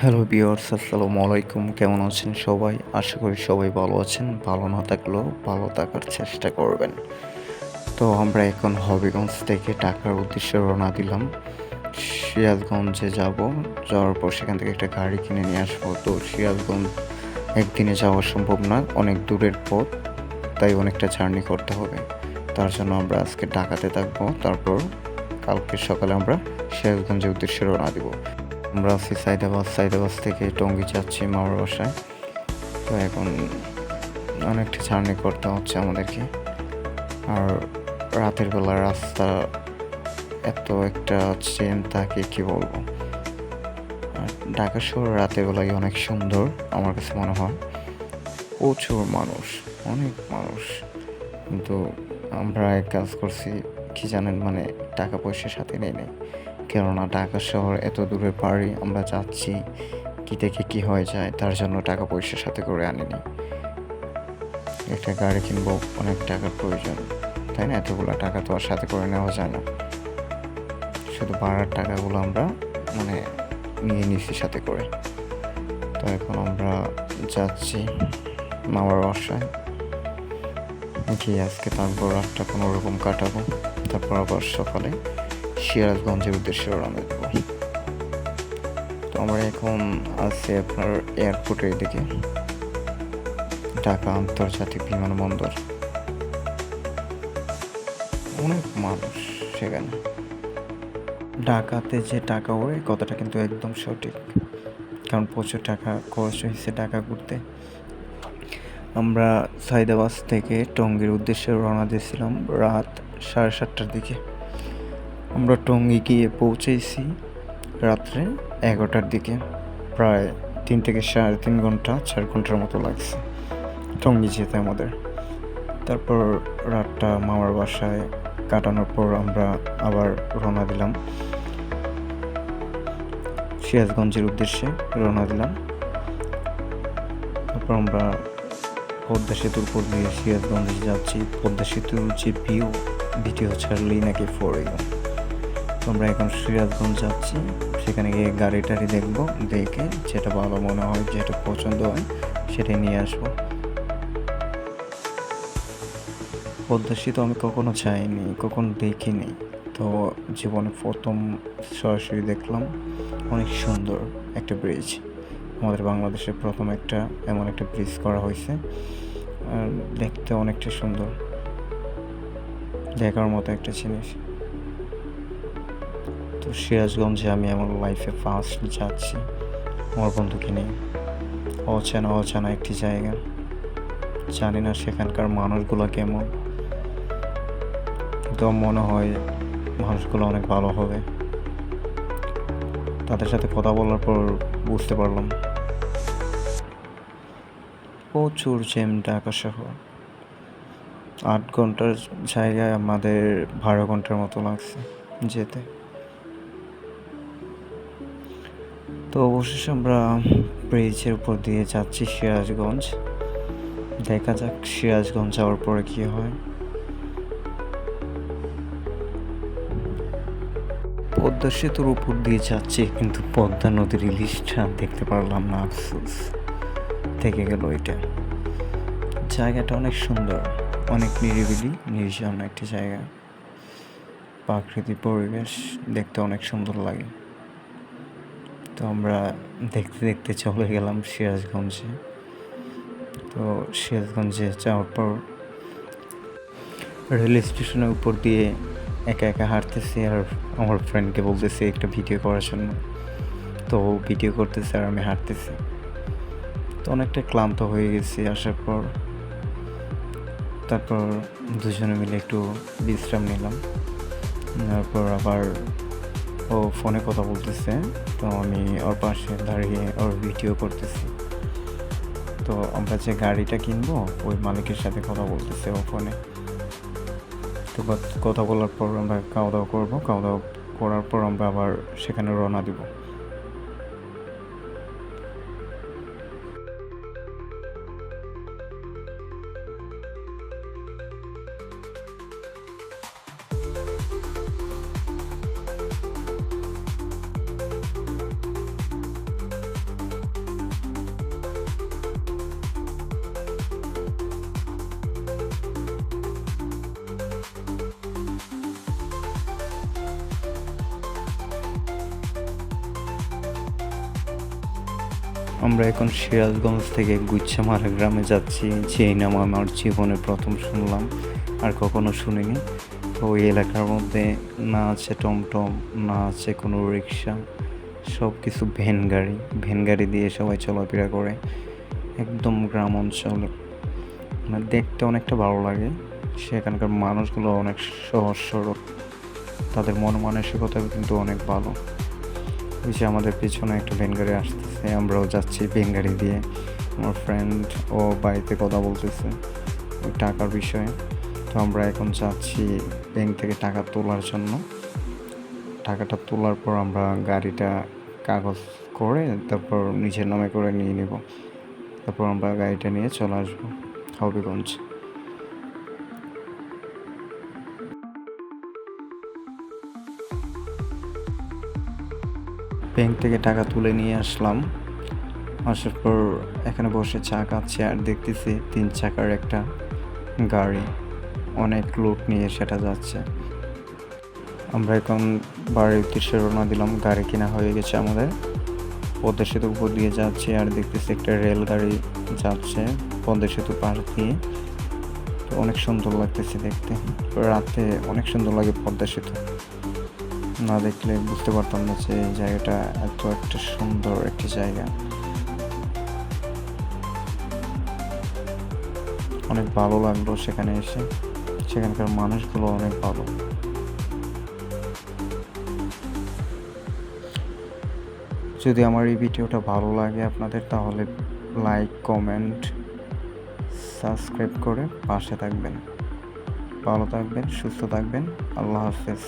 Hello viewers, আসসালামু আলাইকুম। কেমন আছেন সবাই? আশা করি সবাই ভালো আছেন। ভালো না থাকলেও ভালো থাকার চেষ্টা করবেন। তো আমরা এখন হবিগঞ্জ থেকে ঢাকার উদ্দেশ্যে রওনা দিলাম। সিরাজগঞ্জে যাব। যাওয়ার পর সেখান থেকে একটা গাড়ি কিনে নিয়ে আসবো। তো সিরাজগঞ্জ একদিনে যাওয়া সম্ভব না, অনেক দূরের পথ, তাই অনেকটা জার্নি করতে হবে। তার জন্য আমরা আজকে ঢাকাতে থাকবো। তারপর কালকে সকালে আমরা সিরাজগঞ্জের উদ্দেশ্যে রওনা দিব। আমরা আছি সাইদাবাদ থেকে টঙ্গী যাচ্ছি মামার বাসায়। তো এখন অনেকটা জার্নি করতে হচ্ছে আমাদেরকে। আর রাতের বেলা রাস্তা এত একটা জ্যাম থাকে কি বলবো। আর ঢাকা শহর রাতের বেলায় অনেক সুন্দর আমার কাছে মনে হয়। প্রচুর মানুষ, অনেক মানুষ। কিন্তু আমরা এক কাজ করছি কি জানেন, মানে টাকা পয়সা সাথে নেই নাই। কেননা ঢাকা শহর এত দূরে বাড়ি, আমরা যাচ্ছি কি থেকে কি হয়ে যায়, তার জন্য টাকা পয়সা সাথে করে আনিনি। একটা গাড়ি কিনবো, অনেক টাকার প্রয়োজন, তাই না? এতগুলো টাকা তো আর সাথে করে নেওয়া যায় না। শুধু ভাড়ার টাকাগুলো আমরা মানে নিয়ে নিছি সাথে করে। তো এখন আমরা যাচ্ছি মামার বাসায় গিয়ে আজকে থাকবো, রাতটা কোনো রকম কাটাবো। তারপর আবার সকালে সিরাজগঞ্জের উদ্দেশ্যে রওনা দেবো। তো আমরা এখন আছি আপনার এয়ারপোর্টের দিকে, ঢাকা আন্তর্জাতিক বিমানবন্দর। অনেক মানুষ সেখানে। ঢাকাতে যে টাকা ওড়ে কথাটা কিন্তু একদম সঠিক, কারণ প্রচুর টাকা খরচ হয়েছে ঢাকা ঘুরতে। আমরা সাইদাবাদ থেকে টঙ্গীর উদ্দেশ্যে রওনা দিয়েছিলাম রাত 7:30টার দিকে। আমরা টঙ্গী গিয়ে পৌঁছেছি রাত্রে 11টার দিকে। প্রায় 3 থেকে 3.5 ঘন্টা, 4 ঘন্টার মতো লাগছে টঙ্গী যেতে আমাদের। তারপর রাতটা মামার বাসায় কাটানোর পর আমরা আবার রওনা দিলাম সিরাজগঞ্জের উদ্দেশ্যে রওনা দিলাম। তারপর আমরা পদ্মা সেতুর উপর দিয়ে সিরাজগঞ্জে যাচ্ছি। পদ্মা সেতুর যে ভিডিও ছাড়লেই নাকি ফোরে গেল। তো আমরা এখন সিরাজগঞ্জ যাচ্ছি, সেখানে গিয়ে গাড়ি টাড়ি দেখবো, দেখে যেটা ভালো মনে হয়, যেটা পছন্দ হয় সেটাই নিয়ে আসবো। পদ্মা সেতু আমি কখনো যাইনি, কখনো দেখিনি। তো জীবনে প্রথম সরাসরি দেখলাম। অনেক সুন্দর একটা ব্রিজ, আমাদের বাংলাদেশের প্রথম এমন একটা ব্রিজ করা হয়েছে। দেখতে অনেকটা সুন্দর, দেখার মতো একটা জিনিস। তো সিরাজগঞ্জে আমি আমার লাইফে ফার্স্ট যাচ্ছি আমার বন্ধুকে নিয়ে। অচেনা একটি জায়গা, জানি না সেখানকার মানুষগুলো কেমন, তো মনে হয় মানুষগুলো অনেক ভালো হবে। তাদের সাথে কথা বলার পর বুঝতে পারলাম প্রচুর জ্যাম ঢাকা শহর। 8 ঘন্টার জায়গায় আমাদের 12 ঘন্টার মতো লাগছে যেতে। তো অবশেষে আমরা ব্রিজের উপর দিয়ে যাচ্ছি সিরাজগঞ্জ। দেখা যাক সিরাজগঞ্জ যাওয়ার পরে কী হয়। পদ্মা সেতুর উপর দিয়ে যাচ্ছি, কিন্তু পদ্মা নদীর ইলিশটা দেখতে পারলাম না, আফসোস থেকে গেল এটা। জায়গাটা অনেক সুন্দর, অনেক নিরিবিলি নির্জন একটি জায়গা। প্রাকৃতিক পরিবেশ দেখতে অনেক সুন্দর লাগে। তো আমরা দেখতে দেখতে চলে গেলাম সিরাজগঞ্জে। তো সিরাজগঞ্জে যাওয়ার পর রেল স্টেশনের উপর দিয়ে একা একা হাঁটতেছি, আর আমার ফ্রেন্ডকে বলতেছি একটা ভিডিও করার জন্য। তো ভিডিও করতেছে আর আমি হাঁটতেছি। তো অনেকটা ক্লান্ত হয়ে গেছি আসার পর। তারপর দুজনে মিলে একটু বিশ্রাম নিলাম। তারপর আবার ও ফোনে কথা বলতেছে, তো আমি ওর পাশে দাঁড়িয়ে ওর ভিডিও করতেছি। তো আমরা যে গাড়িটা কিনবো ওই মালিকের সাথে কথা বলতেছে ও ফোনে। তো কথা বলার পর আমরা খাওয়া দাওয়া করবো। খাওয়া দাওয়া করার পর আমরা আবার সেখানে রওনা দিব। আমরা এখন সিরাজগঞ্জ থেকে গুচ্ছামারা গ্রামে যাচ্ছি, যেই নাম আমার জীবনে প্রথম শুনলাম, আর কখনো শুনিনি। তো ওই এলাকার মধ্যে না আছে টমটম, না আছে কোনো রিক্সা, সব কিছু ভ্যান গাড়ি দিয়ে সবাই চলাফেরা করে। একদম গ্রাম অঞ্চলে, মানে দেখতে অনেকটা ভালো লাগে। সেখানকার মানুষগুলো অনেক সহজ সরল, তাদের মন মানসিকতা কিন্তু অনেক ভালো। ওই যে আমাদের পিছনে একটা ভ্যান গাড়ি আসতেছে, আমরাও যাচ্ছি ভ্যান গাড়ি দিয়ে। আমার ফ্রেন্ড ও বাড়িতে কথা বলতেছে ওই টাকার বিষয়ে। তো আমরা এখন যাচ্ছি ব্যাংক থেকে টাকা তোলার জন্য। টাকাটা তোলার পর আমরা গাড়িটা কাগজ করে তারপর নিজের নামে করে নিয়ে নেব। তারপর আমরা গাড়িটা নিয়ে চলে আসবো হবিগঞ্জ। ব্যাংক থেকে টাকা তুলে নিয়ে আসলাম। আসার পর এখানে বসে চা খাচ্ছি আর দেখতেছি 3 চাকার একটা গাড়ি, অনেক লোক নিয়ে সেটা যাচ্ছে। আমরা এখন বাড়ির উদ্দেশ্যে রওনা দিলাম, গাড়ি কেনা হয়ে গেছে আমাদের। পদ্মা সেতুর উপর দিয়ে যাচ্ছে আর দেখতেছি একটা রেলগাড়ি যাচ্ছে পদ্মা সেতু পাশ দিয়ে। তো অনেক সুন্দর লাগতেছে দেখতে, রাতে অনেক সুন্দর লাগে পদ্মা সেতু। না দেখলে বুঝতে পারতাম না যে এই জায়গাটা এত একটা সুন্দর একটি জায়গা। অনেক ভালো লাগলো সেখানে এসে, সেখানকার মানুষগুলো অনেক ভালো। যদি আমার এই ভিডিওটা ভালো লাগে আপনাদের, তাহলে লাইক, কমেন্ট, সাবস্ক্রাইব করে পাশে থাকবেন। ভালো থাকবেন, সুস্থ থাকবেন। আল্লাহ হাফেজ।